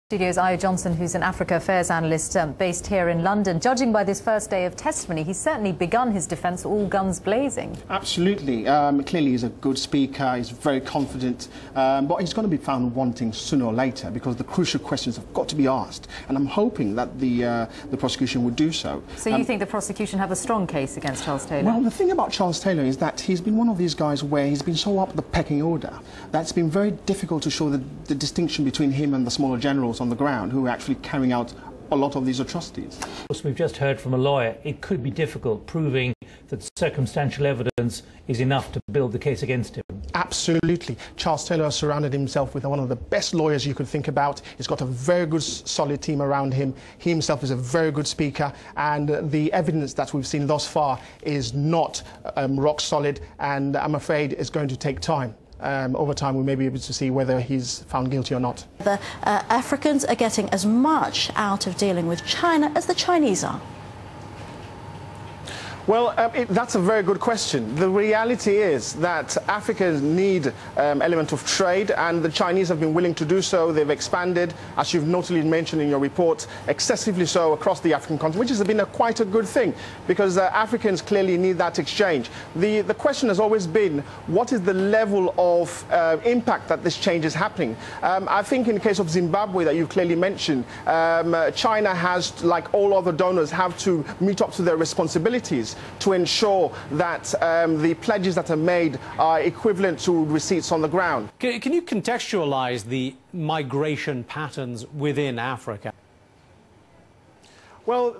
Studios Ayo Johnson, who's an Africa Affairs analyst based here in London. Judging by this first day of testimony, he's certainly begun his defence all guns blazing. Absolutely. Clearly he's a good speaker, he's very confident, but he's going to be found wanting sooner or later because the crucial questions have got to be asked, and I'm hoping that the prosecution would do so. So you think the prosecution have a strong case against Charles Taylor? Well, the thing about Charles Taylor is that he's been one of these guys where he's been so up the pecking order that it's been very difficult to show the distinction between him and the smaller generals on the ground who are actually carrying out a lot of these atrocities. Of course, we've just heard from a lawyer. It could be difficult proving that circumstantial evidence is enough to build the case against him. Absolutely. Charles Taylor has surrounded himself with one of the best lawyers you could think about. He's got a very good, solid team around him. He himself is a very good speaker, and the evidence that we've seen thus far is not rock solid, and I'm afraid it's going to take time. Over time we may be able to see whether he's found guilty or not. The Africans are getting as much out of dealing with China as the Chinese are. Well, that's a very good question. The reality is that Africa needs element of trade, and the Chinese have been willing to do so. They've expanded, as you've notably mentioned in your report, excessively so across the African continent, which has been quite a good thing, because Africans clearly need that exchange. The question has always been, what is the level of impact that this change is happening? I think in the case of Zimbabwe that you clearly mentioned, China has, like all other donors, have to meet up to their responsibilities to ensure that the pledges that are made are equivalent to receipts on the ground. Can you contextualize the migration patterns within Africa? Well,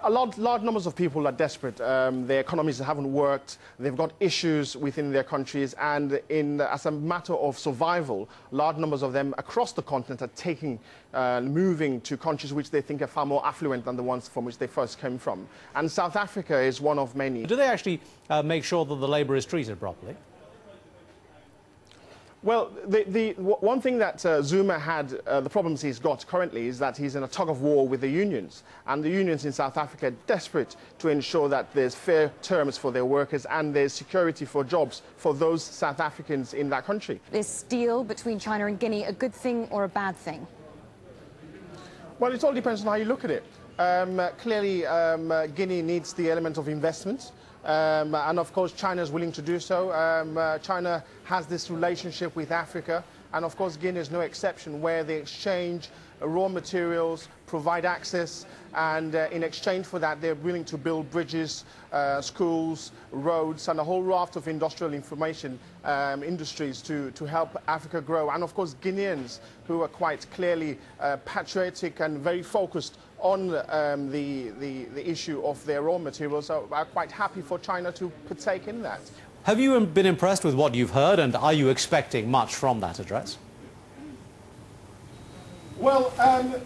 large numbers of people are desperate. Their economies haven't worked. They've got issues within their countries, and as a matter of survival, large numbers of them across the continent are moving to countries which they think are far more affluent than the ones from which they first came from. And South Africa is one of many. Do they actually make sure that the labour is treated properly? Well, the one thing that Zuma had, the problems he's got currently, is that he's in a tug of war with the unions. And the unions in South Africa are desperate to ensure that there's fair terms for their workers and there's security for jobs for those South Africans in that country. This deal between China and Guinea a good thing or a bad thing? Well, it all depends on how you look at it. Clearly, Guinea needs the element of investment. And of course China is willing to do so. China has this relationship with Africa, and of course Guinea is no exception, where they exchange raw materials, provide access, and in exchange for that they're willing to build bridges, schools, roads, and a whole raft of industrial industries to help Africa grow. And of course Guineans, who are quite clearly patriotic and very focused on the issue of their raw materials, are quite happy for China to partake in that. Have you been impressed with what you've heard, and are you expecting much from that address? Well,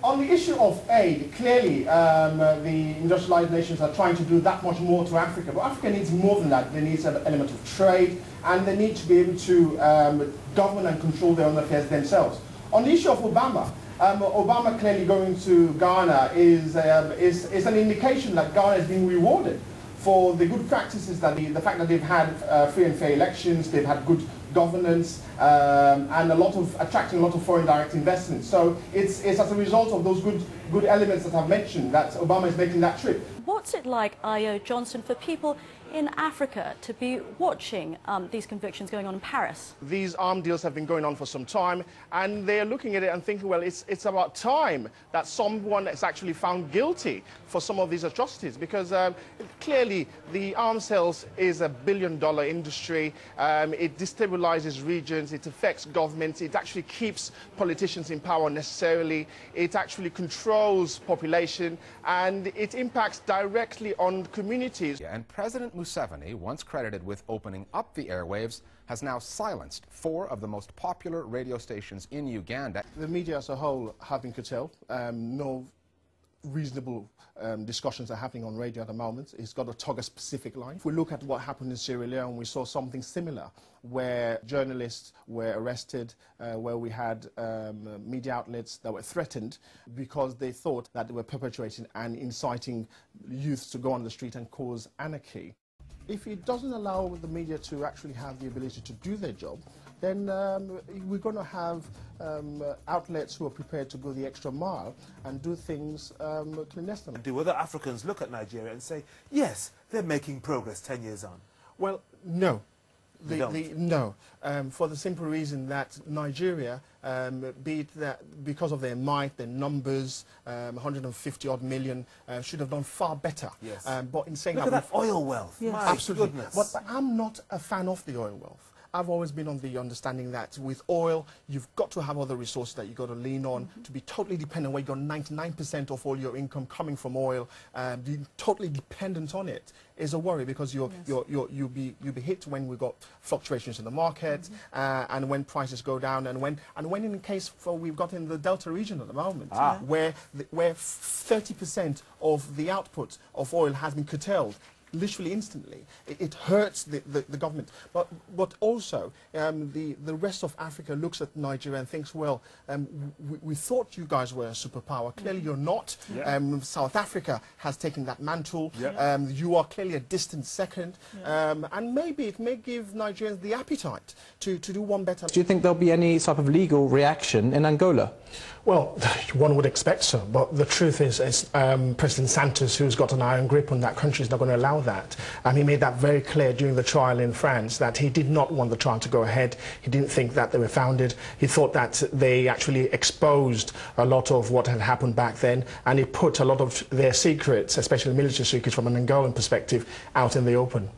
on the issue of aid, clearly the industrialized nations are trying to do that much more to Africa. But Africa needs more than that. They need an element of trade, and they need to be able to govern and control their own affairs themselves. On the issue of Obama, Obama clearly going to Ghana is an indication that Ghana is being rewarded for the good practices, that the fact that they've had free and fair elections, they've had good governance, and attracting a lot of foreign direct investment. So it's as a result of those good elements that I've mentioned that Obama is making that trip. What's it like, Ayo Johnson, for people in Africa to be watching these convictions going on in Paris? These arms deals have been going on for some time, and they're looking at it and thinking, well, it's about time that someone is actually found guilty for some of these atrocities, because clearly the arms sales is a billion-dollar industry. It destabilizes regions, it affects governments, it actually keeps politicians in power unnecessarily, it actually controls population, and it impacts directly on communities. And President Museveni, once credited with opening up the airwaves, has now silenced 4 of the most popular radio stations in Uganda. The media as a whole have been curtailed. No reasonable discussions are happening on radio at the moment. It's got to tug a specific line. If we look at what happened in Sierra Leone, we saw something similar, where journalists were arrested, where we had media outlets that were threatened because they thought that they were perpetrating and inciting youth to go on the street and cause anarchy. If it doesn't allow the media to actually have the ability to do their job, then we're going to have outlets who are prepared to go the extra mile and do things clandestinely. Do other Africans look at Nigeria and say, yes, they're making progress 10 years on? Well, no. No. For the simple reason that Nigeria, be it that because of their might, their numbers, 150 odd million, should have done far better. Yes. But in saying Look at that oil wealth. Yes. My Absolutely. goodness. But I'm not a fan of the oil wealth. I've always been on the understanding that with oil, you've got to have other resources that you've got to lean on. To be totally dependent, where you've got 99% of all your income coming from oil, being totally dependent on it is a worry, because you'll be hit when we've got fluctuations in the market, and when prices go down, and when in the case we've got in the Delta region at the moment, where 30% of the output of oil has been curtailed. Literally instantly. It hurts the government. But also, the rest of Africa looks at Nigeria and thinks, well, we thought you guys were a superpower. Clearly you're not. South Africa has taken that mantle. You are clearly a distant second. And maybe it may give Nigerians the appetite to do one better. Do you think there'll be any sort of legal reaction in Angola? Well, one would expect so, but the truth is President Santos, who's got an iron grip on that country, is not going to allow that. He made that very clear during the trial in France, that he did not want the trial to go ahead. He didn't think that they were founded. He thought that they actually exposed a lot of what had happened back then, and it put a lot of their secrets, especially military secrets from an Angolan perspective, out in the open.